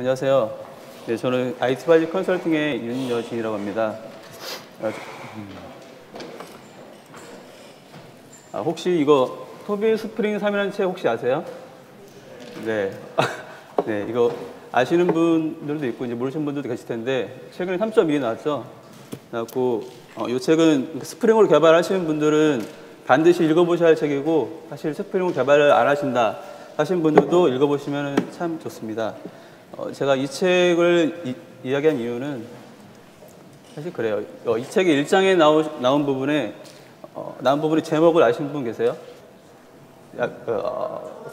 안녕하세요. 네, 저는 IT바이즈 컨설팅의 윤여진이라고 합니다. 혹시 이거 토비 스프링 3이라는 책 혹시 아세요? 네. 네, 이거 아시는 분들도 있고 이제 모르시는 분들도 계실 텐데 최근에 3.1이 나왔죠. 그래갖고 이 책은 스프링으로 개발하시는 분들은 반드시 읽어보셔야 할 책이고, 사실 스프링으로 개발을 안 하신다 하신 분들도 읽어보시면 참 좋습니다. 제가 이 책을 이야기한 이유는 사실 그래요. 이 책의 1장에 나온 부분이 제목을 아시는 분 계세요?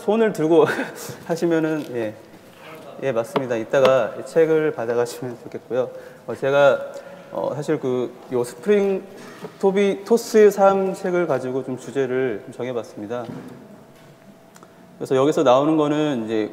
손을 들고 하시면은, 예, 맞습니다. 이따가 책을 받아가시면 좋겠고요. 제가 사실 요 스프링 토스의 삶 책을 가지고 좀 주제를 좀 정해봤습니다. 그래서 여기서 나오는 거는 이제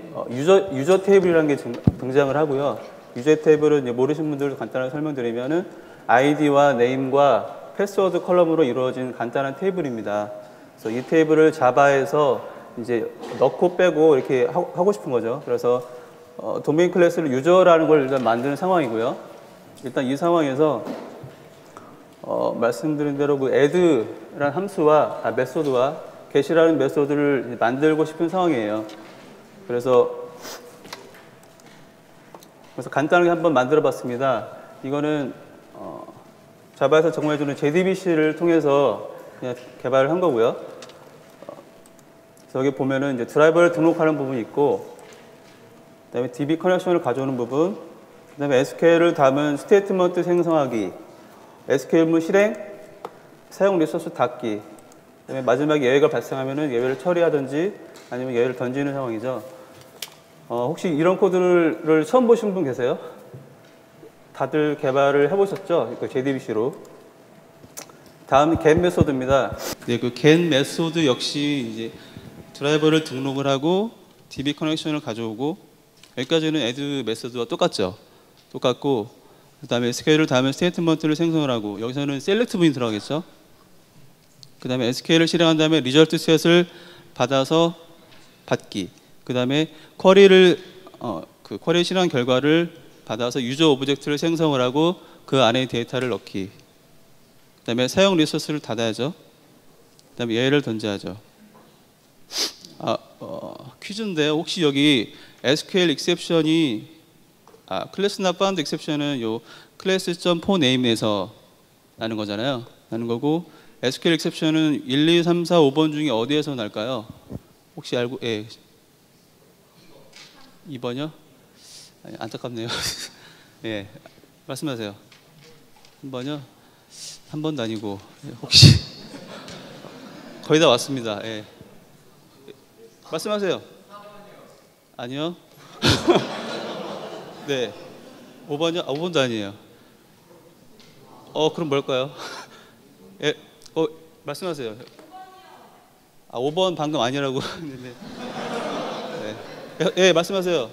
유저 테이블이라는 게 등장을 하고요. 유저 테이블은 이제 모르시는 분들도 간단하게 설명드리면은 아이디와 네임과 패스워드 컬럼으로 이루어진 간단한 테이블입니다. 그래서 이 테이블을 자바에서 이제 넣고 빼고 이렇게 하고 싶은 거죠. 그래서 도메인 클래스를 유저라는 걸 일단 만드는 상황이고요. 일단 이 상황에서 말씀드린 대로 그 add라는 함수와 메소드와 get이라는 메소드를 만들고 싶은 상황이에요. 그래서 간단하게 한번 만들어 봤습니다. 이거는 자바에서 제공해주는 JDBC를 통해서 그냥 개발을 한 거고요. 여기 보면은 이제 드라이버를 등록하는 부분이 있고, 그다음에 DB 커넥션을 가져오는 부분, 그다음에 SQL을 담은 스테이트먼트 생성하기, SQL문 실행, 사용 리소스 닫기, 그다음에 마지막에 예외가 발생하면은 예외를 처리하든지 아니면 예외를 던지는 상황이죠. 혹시 이런 코드를 처음 보신 분 계세요? 다들 개발을 해보셨죠? JDBC로. 다음 get 메소드입니다. 네, 그 get 메소드 역시 이제 드라이버를 등록을 하고 DB 커넥션을 가져오고, 여기까지는 add 메소드와 똑같죠. 똑같고, 그다음에 SQL을 담은 스테이트먼트를 생성을 하고, 여기서는 select 문이 들어가겠죠. 그 다음에 SQL을 실행한 다음에 리절트 셋을 받아서 받기. 그 다음에 쿼리를 쿼리 실행 결과를 받아서 유저 오브젝트를 생성을 하고 그 안에 데이터를 넣기. 그 다음에 사용 리소스를 닫아야죠. 그 다음에 예외를 던져야죠. 퀴즈인데 혹시 여기 SQL exception이 클래스 not found exception은 요 class.4name에서 나는 거잖아요. 나는 거고, SQL exception은 1, 2, 3, 4, 5번 중에 어디에서 날까요? 혹시 알고? 예. 2번이요? 아니, 안타깝네요. 예, 말씀하세요. 3번이요? 한 번도 아니고, 혹시 거의 다 왔습니다. 예. 말씀하세요. 아니요. 네. 5번이요? 5번도 아니에요. 그럼 뭘까요? 예. 말씀하세요. 5번 방금 아니라고 했는데. 네. 예, 말씀하세요.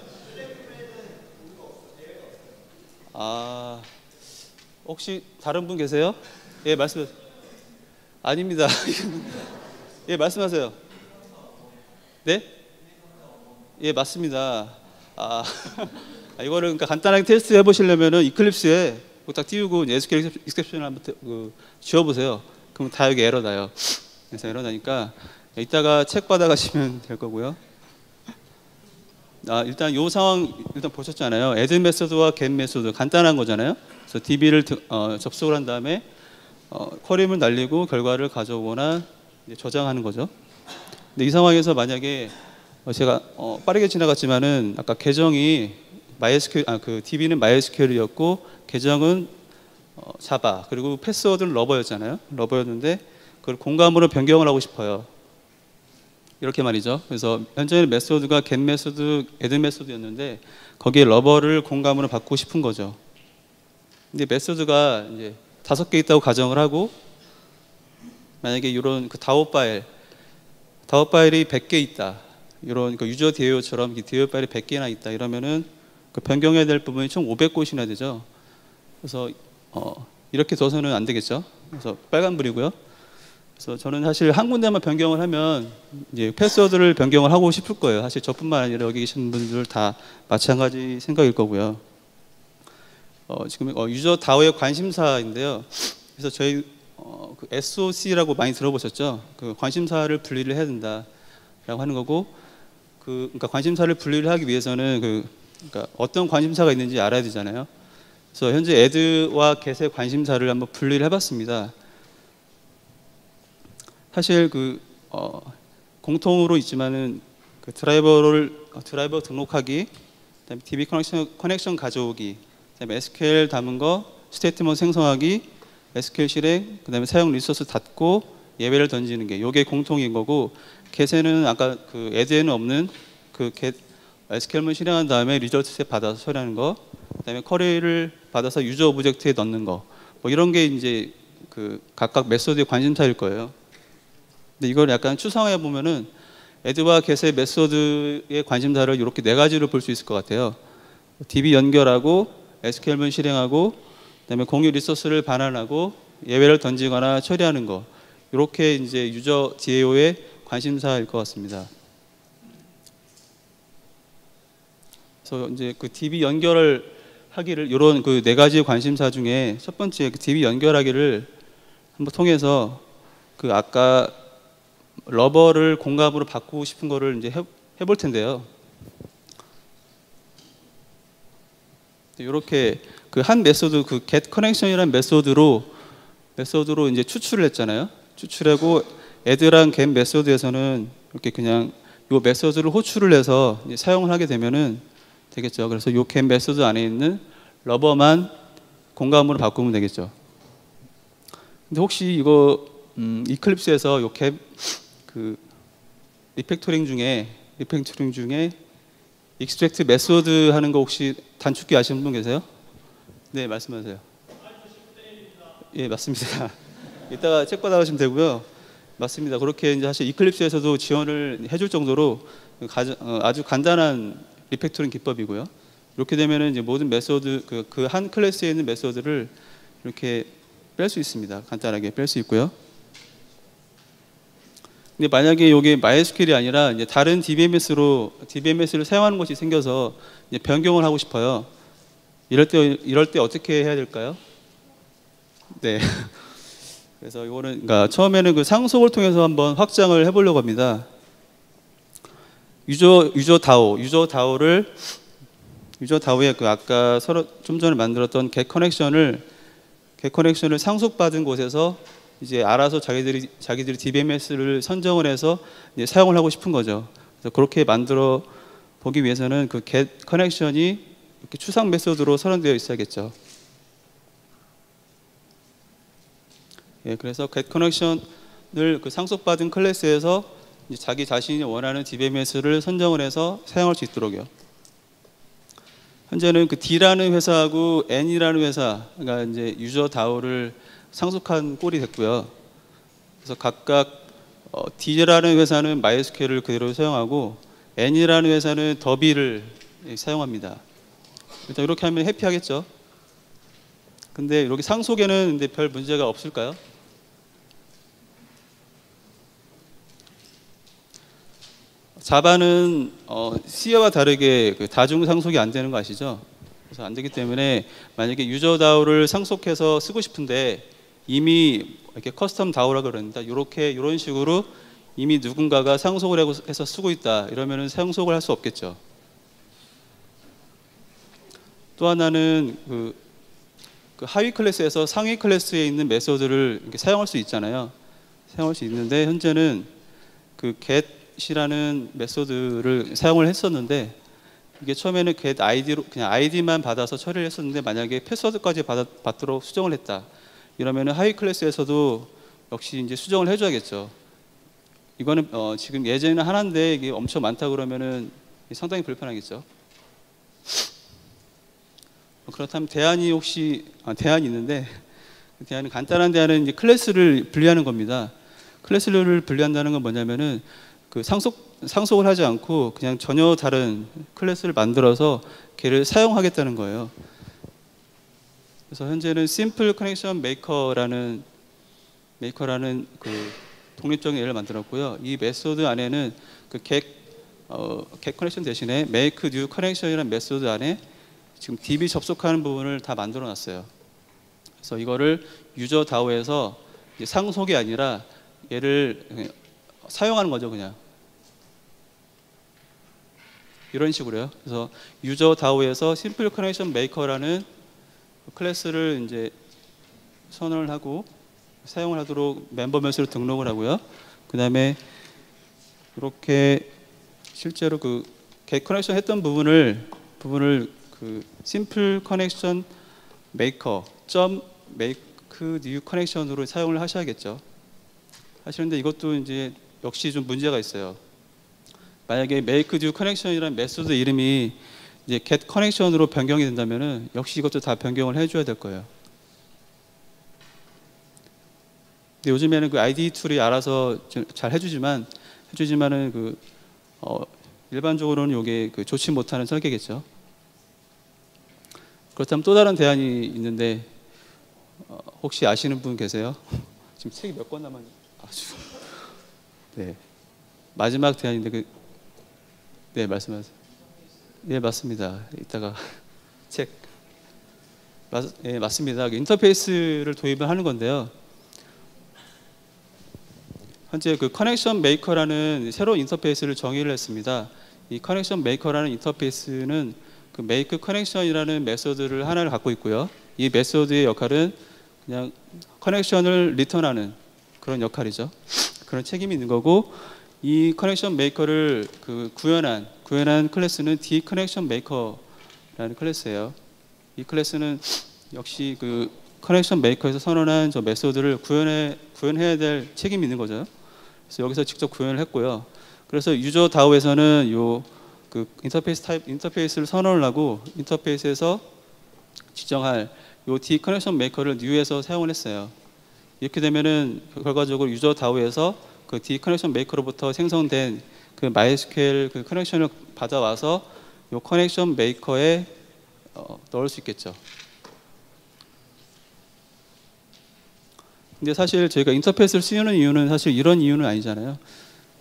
혹시 다른 분 계세요? 예, 말씀하세요. 아닙니다. 예, 말씀하세요. 네? 예, 맞습니다. 이거를 그러니까 간단하게 테스트 해보시려면은 이클립스에 딱 띄우고 SQL exception을 한번 지워보세요. 그럼 다 여기 에러 나요. 그래서 에러 나니까 이따가 책 받아가시면 될 거고요. 일단 이 상황 일단 보셨잖아요. add 메소드와 get 메소드 간단한 거잖아요. 그래서 DB를 접속을 한 다음에 쿼리를 날리고 결과를 가져오거나 저장하는 거죠. 근데 이 상황에서 만약에 제가 빠르게 지나갔지만은 아까 계정이 MySQL, DB는 MySQL이었고 계정은 자바, 그리고 패스워드는 러버였잖아요. 러버였는데 그걸 공감으로 변경을 하고 싶어요. 이렇게 말이죠. 그래서 현재는 메소드가 get 메소드, add 메소드였는데 거기에 러버를 공감으로 바꾸고 싶은 거죠. 근데 메소드가 이제 5개 있다고 가정을 하고, 만약에 이런 다오 파일이 100개 있다. 이런 유저 DAO처럼 DAO 파일이 100개나 있다. 이러면은 변경해야 될 부분이 총 500곳이나 되죠. 그래서 이렇게 둬서는 안 되겠죠. 그래서 빨간불이고요. 그래서 저는 사실 한 군데만 변경을 하면 이제 패스워드를 변경을 하고 싶을 거예요. 사실 저뿐만 아니라 여기 계신 분들 다 마찬가지 생각일 거고요. 지금 유저 다오의 관심사인데요. 그래서 저희 그 SOC라고 많이 들어보셨죠? 그 관심사를 분리를 해야 된다라고 하는 거고, 그러니까 관심사를 분리를 하기 위해서는 그러니까 어떤 관심사가 있는지 알아야 되잖아요. 그래서 현재 애드와 get의 관심사를 한번 분리를 해봤습니다. 사실 공통으로 있지만은 그 드라이버 등록하기, 그다음에 DB 커넥션 가져오기, 그다음에 SQL 담은 거, 스테이트먼트 생성하기, SQL 실행, 그다음에 사용 리소스 닫고 예외를 던지는 게 이게 공통인 거고, get에는 아까 그 애드에는 없는 그 get SQL만 실행한 다음에 리저트 셋 받아서 처리하는 거, 그다음에 쿼리를 받아서 유저 오브젝트에 넣는 거, 뭐 이런 게 이제 그 각각 메소드의 관심사일 거예요. 근데 이걸 약간 추상화해 보면은 애드와 get의 메소드의 관심사를 이렇게 네 가지로 볼 수 있을 것 같아요. DB 연결하고 SQL만 실행하고, 그다음에 공유 리소스를 반환하고 예외를 던지거나 처리하는 거, 이렇게 이제 유저 DAO의 관심사일 것 같습니다. 그래서 이제 그 DB 연결을 하기를, 이런 그 네 가지의 관심사 중에 첫 번째 그 DB 연결하기를 한번 통해서 그 아까 러버를 공감으로 바꾸고 싶은 거를 이제 해볼 텐데요. 이렇게 그 한 메소드, 그 get connection이라는 메소드로 이제 추출을 했잖아요. 추출하고 add랑 get 메소드에서는 이렇게 그냥 이 메소드를 호출을 해서 이제 사용을 하게 되면은 되겠죠. 그래서 이 get 메소드 안에 있는 러버만 공감으로 바꾸면 되겠죠. 근데 혹시 이거 이클립스에서 이 get 그 리팩토링 중에 extract 메소드 하는 거 혹시 단축키 아시는 분 계세요? 네, 말씀하세요. 예, 맞습니다. 이따가 책 받아가시면 되고요. 맞습니다. 그렇게 이제 사실 이클립스에서도 지원을 해줄 정도로 아주 간단한 리팩토링 기법이고요. 이렇게 되면은 이제 모든 메소드 그 한 클래스에 있는 메소드를 이렇게 뺄 수 있습니다. 간단하게 뺄 수 있고요. 근데 만약에 이게 MySQL이 아니라 이제 다른 DBMS를 사용하는 것이 생겨서 이제 변경을 하고 싶어요. 이럴 때 어떻게 해야 될까요? 네. 그래서 이거는 그러니까 처음에는 그 상속을 통해서 한번 확장을 해보려고 합니다. 유저 다오의 그 아까 좀 전에 만들었던 get 커넥션을 상속받은 곳에서 이제 알아서 자기들이 DBMS를 선정을 해서 이제 사용을 하고 싶은 거죠. 그래서 그렇게 만들어 보기 위해서는 그 get 커넥션이 이렇게 추상 메소드로 선언되어 있어야겠죠. 예, 그래서 get 커넥션을 그 상속받은 클래스에서 이제 자기 자신이 원하는 DBMS를 선정을 해서 사용할 수 있도록요. 현재는 그 D라는 회사하고 N이라는 회사가 이제 유저 다오를 상속한 꼴이 됐고요. 그래서 각각 D라는 회사는 MySQL을 그대로 사용하고 N이라는 회사는 더비를 사용합니다. 일단 이렇게 하면 해피하겠죠. 근데 이렇게 상속에는 근데 별 문제가 없을까요? 자바는 C와 다르게 그 다중 상속이 안 되는 거 아시죠? 그래서 안 되기 때문에 만약에 유저 다오를 상속해서 쓰고 싶은데 이미 이렇게 커스텀 다오라 그러는데 이런 식으로 이미 누군가가 상속을 해서 쓰고 있다 이러면은 상속을 할 수 없겠죠. 또 하나는 그 하위 클래스에서 상위 클래스에 있는 메소드를 이렇게 사용할 수 있잖아요. 사용할 수 있는데 현재는 그 get이라는 메소드를 사용을 했었는데 이게 처음에는 get id로 그냥 id만 받아서 처리를 했었는데 만약에 패스워드까지 받도록 수정을 했다. 이러면은 하위 클래스에서도 역시 이제 수정을 해줘야겠죠. 이거는 지금 예제는 하나인데 이게 엄청 많다 그러면은 상당히 불편하겠죠. 그렇다면 대안이 대안이 있는데 대안은 간단한 대안은 이제 클래스를 분리하는 겁니다. 클래스를 분리한다는 건 뭐냐면은 그 상속을 하지 않고 그냥 전혀 다른 클래스를 만들어서 걔를 사용하겠다는 거예요. 그래서 현재는 Simple Connection Maker라는 그 독립적인 예를 만들었고요. 이 메소드 안에는 그 get 커넥션 대신에 make new connection이라는 메소드 안에 지금 DB 접속하는 부분을 다 만들어 놨어요. 그래서 이거를 유저 DAO에서 상속이 아니라 얘를 사용하는 거죠, 그냥. 이런 식으로요. 그래서 유저 DAO에서 Simple Connection Maker라는 클래스를 이제 선언을 하고 사용을 하도록 멤버 명시로 등록을 하고요. 그 다음에 이렇게 실제로 그 get 커넥션 했던 부분을 그 Simple Connection Maker make new connection으로 사용을 하셔야겠죠. 하시는데 이것도 이제 역시 좀 문제가 있어요. 만약에 make new connection이라는 메소드 이름이 이제 get connection으로 변경이 된다면은 역시 이것도 다 변경을 해줘야 될 거예요. 근데 요즘에는 그 IDE 툴이 알아서 잘 해주지만은 일반적으로는 이게 그 좋지 못하는 설계겠죠. 그렇다면 또 다른 대안이 있는데 혹시 아시는 분 계세요? 지금 책이 몇 권 남았는지 아주 네 마지막 대안인데 네 말씀하세요. 네 맞습니다. 이따가 책 네, 맞습니다. 인터페이스를 도입을 하는 건데요. 현재 그 커넥션 메이커라는 새로운 인터페이스를 정의를 했습니다. 이 커넥션 메이커라는 인터페이스는 그 make connection이라는 메소드를 하나를 갖고 있고요. 이 메소드의 역할은 그냥 커넥션을 리턴하는 그런 역할이죠. 그런 책임이 있는 거고, 이 커넥션 메이커를 그 구현한 클래스는 dconnection maker라는 클래스예요. 이 클래스는 역시 그 커넥션 메이커에서 선언한 저 메소드를 구현해야 될 책임이 있는 거죠. 그래서 여기서 직접 구현을 했고요. 그래서 유저 DAO에서는 요 그 인터페이스를 선언을 하고 인터페이스에서 지정할 요 dconnection maker를 new에서 사용을 했어요. 이렇게 되면은 결과적으로 유저 DAO에서 그 dconnection maker로부터 생성된 그 MySQL 그 커넥션을 받아와서 요 커넥션 메이커에 넣을 수 있겠죠. 근데 사실 저희가 인터페이스를 쓰는 이유는 사실 이런 이유는 아니잖아요.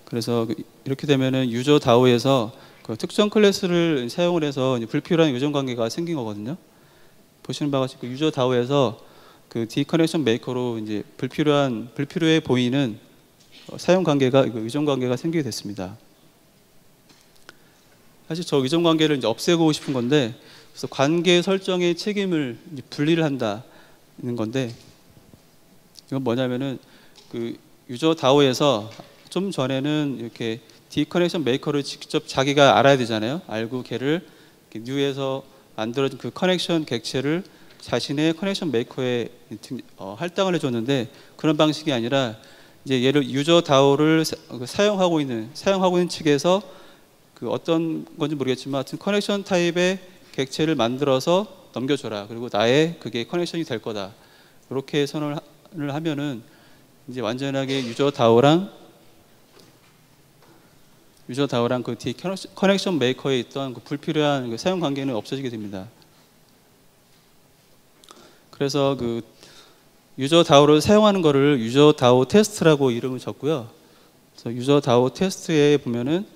그래서 이렇게 되면은 유저 DAO에서 그 특정 클래스를 사용을 해서 불필요한 요정 관계가 생긴 거거든요. 보시는 바와 같이 그 유저 DAO에서 그 dconnection maker로 이제 불필요해 보이는 사용 관계가 의존 관계가 생기게 됐습니다. 사실 저 의존 관계를 이제 없애고 싶은 건데, 그래서 관계 설정의 책임을 이제 분리를 한다는 건데, 이건 뭐냐면은 그 유저 DAO에서 좀 전에는 이렇게 dconnection maker를 직접 자기가 알아야 되잖아요. 알고 걔를 new에서 만들어진 그 커넥션 객체를 자신의 커넥션 메이커에 할당을 해줬는데, 그런 방식이 아니라 이제 얘를 유저 DAO를 사용하고 있는 측에서 그 어떤 건지 모르겠지만 하여튼 커넥션 타입의 객체를 만들어서 넘겨줘라. 그리고 나의 그게 커넥션이 될 거다. 이렇게 선언을 하면은 이제 완전하게 유저 DAO랑 그 디커넥션 메이커에 있던 그 불필요한 그 사용 관계는 없어지게 됩니다. 그래서 그 유저 DAO를 사용하는 거를 유저 DAO 테스트라고 이름을 줬고요. 그래서 유저 DAO 테스트에 보면은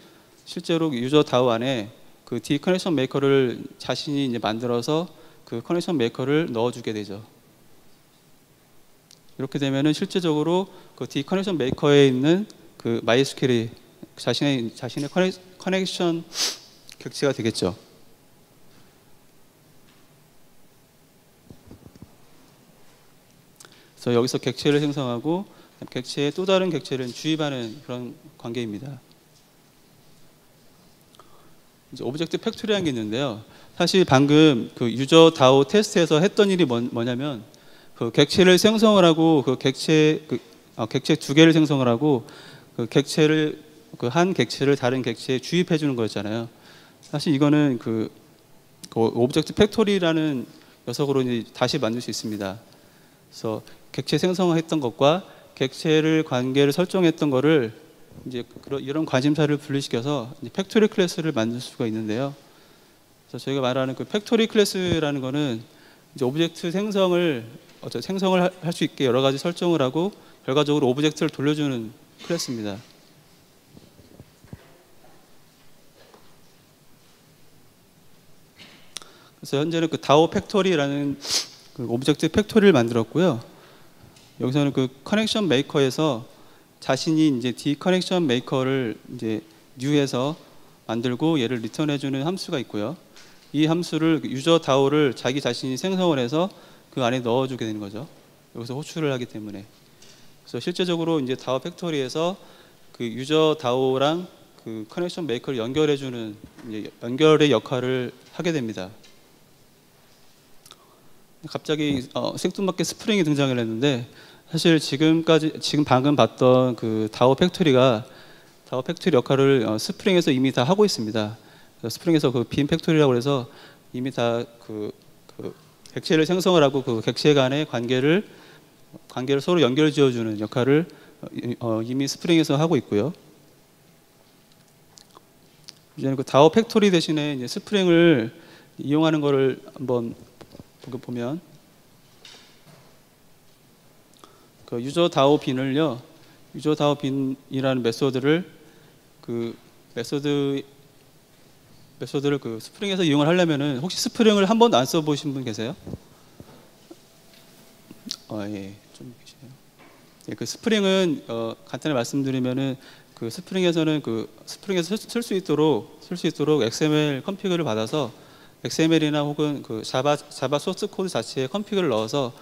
실제로 유저 DAO 안에 그 디커넥션 메이커를 자신이 이제 만들어서 그 커넥션 메이커를 넣어주게 되죠. 이렇게 되면은 실제적으로 그 디커넥션 메이커에 있는 그 MySQL이 자신의 커넥션 객체가 되겠죠. 그래서 여기서 객체를 생성하고 객체에 또 다른 객체를 주입하는 그런 관계입니다. 이제 오브젝트 팩토리라는 게 있는데요. 사실 방금 그 유저 DAO 테스트에서 했던 일이 뭐냐면 그 객체를 생성을 하고 그 객체 두 개를 생성을 하고 그 객체를 그 한 객체를 다른 객체에 주입해 주는 거였잖아요. 사실 이거는 그 오브젝트 팩토리라는 녀석으로 이제 다시 만들 수 있습니다. 그래서 객체 생성했던 것과 객체를 관계를 설정했던 거를 이제 이런 관심사를 분리시켜서 팩토리 클래스를 만들 수가 있는데요. 그래서 저희가 말하는 그 팩토리 클래스라는 거는 이제 오브젝트 생성을 할 수 있게 여러 가지 설정을 하고 결과적으로 오브젝트를 돌려주는 클래스입니다. 그래서 현재는 그 다오 팩토리라는 그 오브젝트 팩토리를 만들었고요. 여기서는 그 커넥션 메이커에서 자신이 이제 디커넥션 메이커를 이제 뉴에서 만들고 얘를 리턴해주는 함수가 있고요. 이 함수를 유저 다오를 자기 자신이 생성을 해서 그 안에 넣어주게 되는 거죠. 여기서 호출을 하기 때문에. 그래서 실제적으로 이제 다오 팩토리에서 그 유저 다오랑 그 커넥션 메이커를 연결해주는 이제 연결의 역할을 하게 됩니다. 갑자기 생뚱맞게 스프링이 등장을 했는데 사실 지금 방금 봤던 그 다오 팩토리 역할을 스프링에서 이미 다 하고 있습니다. 스프링에서 그 빈 팩토리라고 해서 이미 다 그 객체를 생성을 하고 그 객체 간의 관계를 서로 연결 지어주는 역할을 이미 스프링에서 하고 있고요. 이제는 그 다오 팩토리 대신에 이제 스프링을 이용하는 거를 한번 보면 그 유저 다오 빈을요, 유저 다오 빈이라는 메소드를 그 메소드를 그 스프링에서 이용을 하려면은 혹시 스프링을 한 번도 안 써보신 분 계세요? 예, 좀 계시네요. 예, 그 스프링은 간단히 말씀드리면은 그 스프링에서는 그 스프링에서 쓸 수 있도록 XML 컨피그를 받아서 XML이나 혹은 그 자바 소스 코드 자체에 컨피그를 넣어서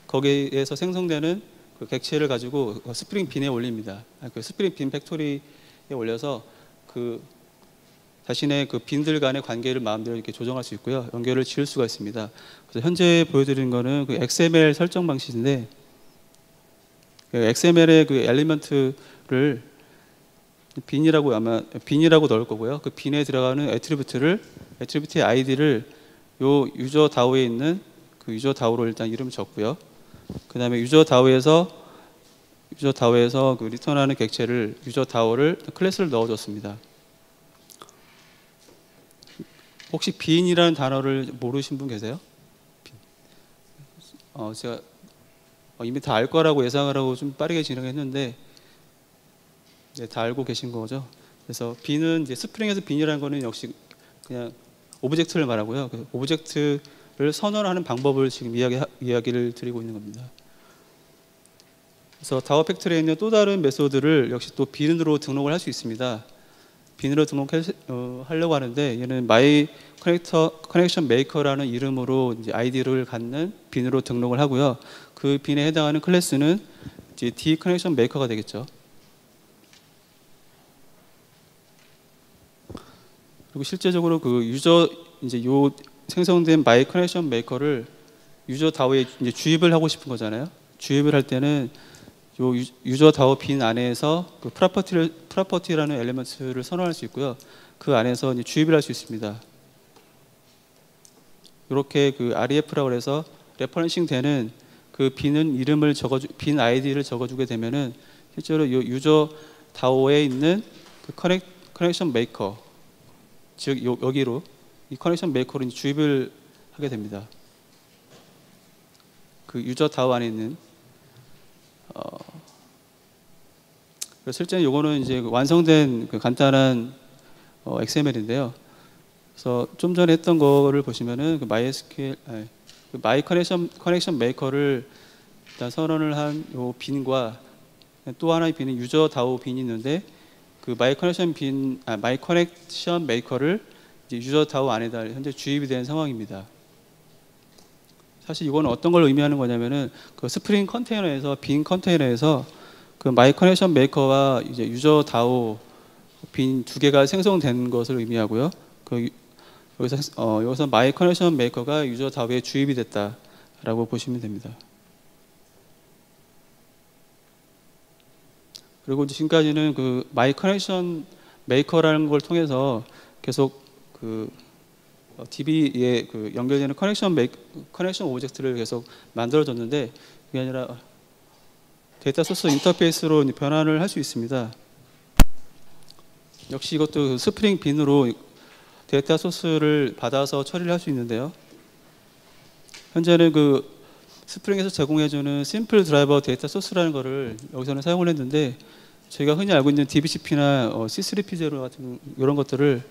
거기에서 생성되는 그 객체를 가지고 스프링 빈에 올립니다. 그 스프링 빈 팩토리에 올려서 그 자신의 그 빈들 간의 관계를 마음대로 이렇게 조정할 수 있고요. 연결을 지을 수가 있습니다. 그래서 현재 보여드리는 거는 그 XML 설정 방식인데 그 XML의 그 엘리먼트를 빈이라고 넣을 거고요. 그 빈에 들어가는 애트리뷰트의 아이디를 요 유저 다오에 있는 그 유저 다오로 일단 이름을 적고요. 그 다음에 유저 다오에서 그 리턴하는 객체를 유저 다오를 클래스를 넣어줬습니다. 혹시 빈이라는 단어를 모르신 분 계세요? 제가 이미 다 알 거라고 예상을 하고 좀 빠르게 진행했는데 네, 다 알고 계신 거죠. 그래서 빈은 이제 스프링에서 빈이라는 거는 역시 그냥 오브젝트를 말하고요. 그 오브젝트를 선언하는 방법을 지금 이야기를 드리고 있는 겁니다. 그래서 다오 팩토리에 있는 또 다른 메소드를 역시 또 빈으로 등록을 할 수 있습니다. 빈으로 등록하려고 하는데 얘는 my connection maker라는 이름으로 이제 아이디를 갖는 빈으로 등록을 하고요. 그 빈에 해당하는 클래스는 이제 d connection maker가 되겠죠. 그리고 실제적으로 그 이제 요 생성된 my connection maker를 유저 다오에 이제 주입을 하고 싶은 거잖아요. 주입을 할 때는 요 유저 다오 빈 안에서 그 프로퍼티라는 엘리먼트를 선언할 수 있고요. 그 안에서 이제 주입을 할 수 있습니다. 이렇게 그 REF라고 해서 레퍼런싱 되는 그 빈 아이디를 적어주게 되면은 실제로 요 유저 다오에 있는 그 커넥션 메이커, 즉 여기로 이 커넥션 메이커로 주입을 하게 됩니다. 그 유저 다오 안에 있는 실제는 요거는 이제 완성된 그 간단한 XML인데요. 그래서 좀 전에 했던 거를 보시면은 그 MySQL, 그 My Connection Maker를 일단 선언을 한 요 빈과 또 하나의 빈은 유저 다오 빈이 있는데 그 My Connection Maker를 이제 유저 다오 안에다 현재 주입이 된 상황입니다. 사실 이거는 어떤 걸 의미하는 거냐면은 그 스프링 컨테이너에서 빈 컨테이너에서 그 My Connection Maker와 이제 유저 다오 빈 두 개가 생성된 것을 의미하고요. 그 여기서 My Connection Maker가 유저 다오에 주입이 됐다라고 보시면 됩니다. 그리고 지금까지는 그 My Connection Maker라는 걸 통해서 계속 그 DB에 그 연결되는 커넥션 오브젝트를 계속 만들어줬는데 그게 아니라 데이터 소스 인터페이스로 변환을 할 수 있습니다. 역시 이것도 스프링 빈으로 데이터 소스를 받아서 처리를 할 수 있는데요. 현재는 그 스프링에서 제공해주는 심플 드라이버 데이터 소스라는 거를 여기서는 사용을 했는데 저희가 흔히 알고 있는 DBCP나 C3P0 같은 이런 것들을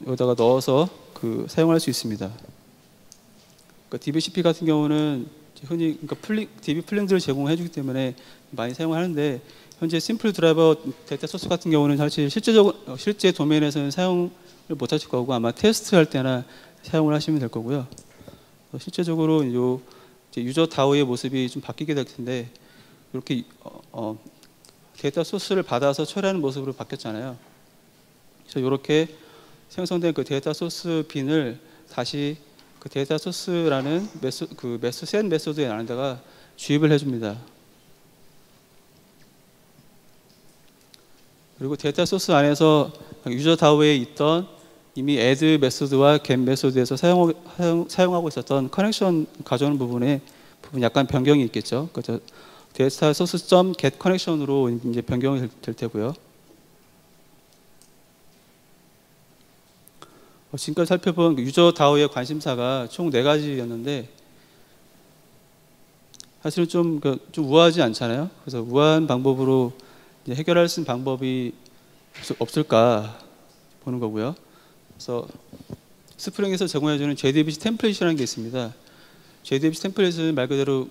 여기다가 넣어서 사용할 수 있습니다. 그러니까 DBCP 같은 경우는 흔히 DB 플랭들을 제공해주기 때문에 많이 사용하는데, 현재 심플 드라이버 데이터 소스 같은 경우는 사실 실제 도메인에서는 사용을 못하실 거고, 아마 테스트할 때나 사용을 하시면 될 거고요. 실제적으로 이제 유저 다오의 모습이 좀 바뀌게 될 텐데, 이렇게 데이터 소스를 받아서 처리하는 모습으로 바뀌었잖아요. 그래서 이렇게 생성된 그 데이터 소스 빈을 다시 그 데이터 소스라는 set 메소드에 안에다가 주입을 해줍니다. 그리고 데이터 소스 안에서 유저 다오에 있던 이미 add 메소드와 get 메소드에서 사용하고 있었던 커넥션 가져오는 부분 약간 변경이 있겠죠. 그래서 데이터 소스 .get 커넥션으로 이제 변경이 될 테고요. 지금까지 살펴본 유저 다오의 관심사가 총 4가지였는데, 사실은 좀 우아하지 않잖아요. 그래서 우아한 방법으로 이제 해결할 수 있는 방법이 없을까 보는 거고요. 그래서 스프링에서 제공해주는 JDBC 템플릿이라는 게 있습니다. JDBC 템플릿은 말 그대로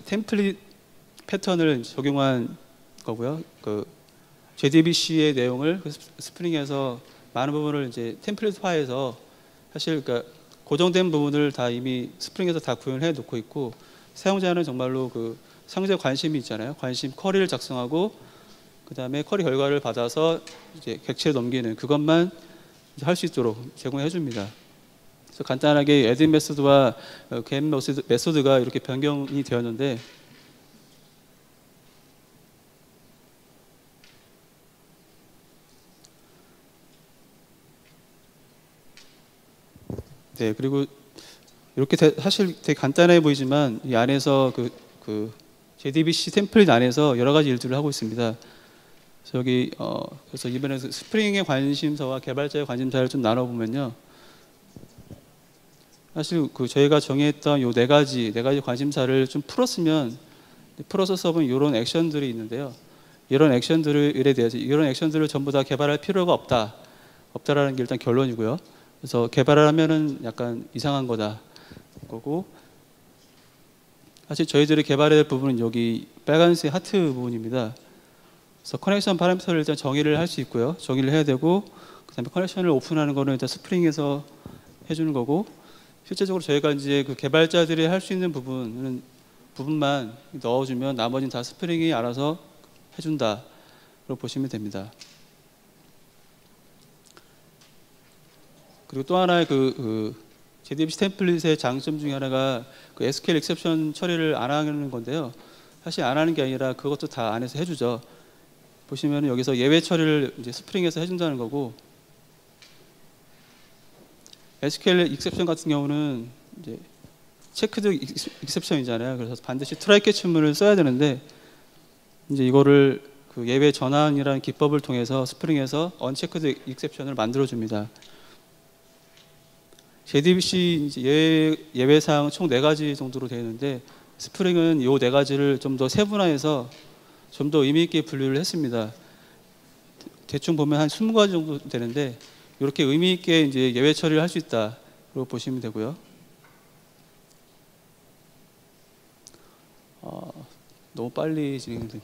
템플릿 패턴을 적용한 거고요. JDBC의 내용을 스프링에서 많은 부분을 이제 템플릿화해서, 사실 고정된 부분을 다 이미 스프링에서 다 구현을 해 놓고 있고, 사용자는 정말로 상세 관심이 있잖아요. 관심 쿼리를 작성하고, 그 다음에 쿼리 결과를 받아서 이제 객체에 넘기는 그것만 할 수 있도록 제공해 줍니다. 그래서 간단하게 add 메소드와 get 메소드가 이렇게 변경이 되었는데, 네, 그리고 이렇게 사실 되게 간단해 보이지만 이 안에서 JDBC 템플릿 안에서 여러 가지 일들을 하고 있습니다. 그래서 여기 그래서 이번에 스프링의 관심사와 개발자의 관심사를 좀 나눠보면요, 사실 저희가 정의했던 요 네 가지 관심사를 좀 풀어서 써본 이런 액션들이 있는데요. 이런 액션들에 대해서 이런 액션들을 전부 다 개발할 필요가 없다라는 게 일단 결론이고요. 그래서 개발을 하면은 약간 이상한 거고, 사실 저희들이 개발해야 될 부분은 여기 빨간색 하트 부분입니다. 그래서 커넥션 파라미터를 일단 정의를 할 수 있고요. 정의를 해야 되고, 그다음에 커넥션을 오픈하는 거는 일단 스프링에서 해주는 거고, 실제적으로 저희가 이제 개발자들이 할 수 있는 부분만 넣어주면 나머지는 다 스프링이 알아서 해준다라고 보시면 됩니다. 그리고 또 하나의 JDBC 템플릿의 장점 중에 하나가 SQL exception 처리를 안 하는 건데요. 사실 안 하는 게 아니라 그것도 다 안에서 해주죠. 보시면 여기서 예외 처리를 이제 스프링에서 해준다는 거고, SQL exception 같은 경우는 이제 체크드 exception이잖아요. 그래서 반드시 트라이 캐치문을 써야 되는데, 이제 이거를 예외 전환이라는 기법을 통해서 스프링에서 unchecked exception을 만들어 줍니다. JDBC 이제 예외사항 총 4가지 정도로 되어 있는데, 스프링은 이 4가지를 좀 더 세분화해서 좀 더 의미 있게 분류를 했습니다. 대충 보면 한 20가지 정도 되는데, 이렇게 의미 있게 이제 예외 처리를 할 수 있다고 보시면 되고요. 너무 빨리 진행되네요.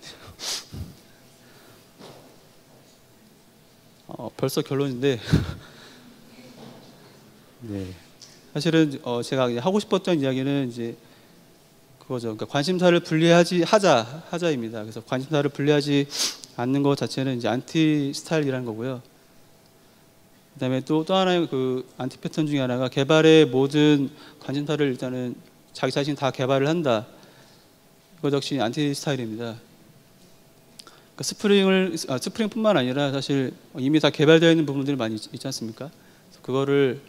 벌써 결론인데 네. 사실은 제가 하고 싶었던 이야기는 이제 그거죠. 그러니까 관심사를 하자입니다. 그래서 관심사를 분리하지 않는 것 자체는 이제 안티 스타일이라는 거고요. 그다음에 또 하나의 안티 패턴 중에 하나가 개발의 모든 관심사를 일단은 자기 자신 다 개발을 한다. 이거 역시 안티 스타일입니다. 그러니까 스프링뿐만 아니라 사실 이미 다 개발되어 있는 부분들이 많이 있지 않습니까? 그거를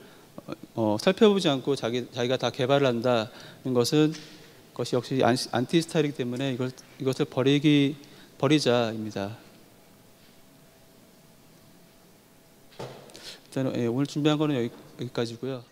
살펴보지 않고 자기가 다 개발을 한다는 것이 역시 안티 스타일이기 때문에 이것을 버리자입니다. 일단 오늘 준비한 거는 여기까지고요.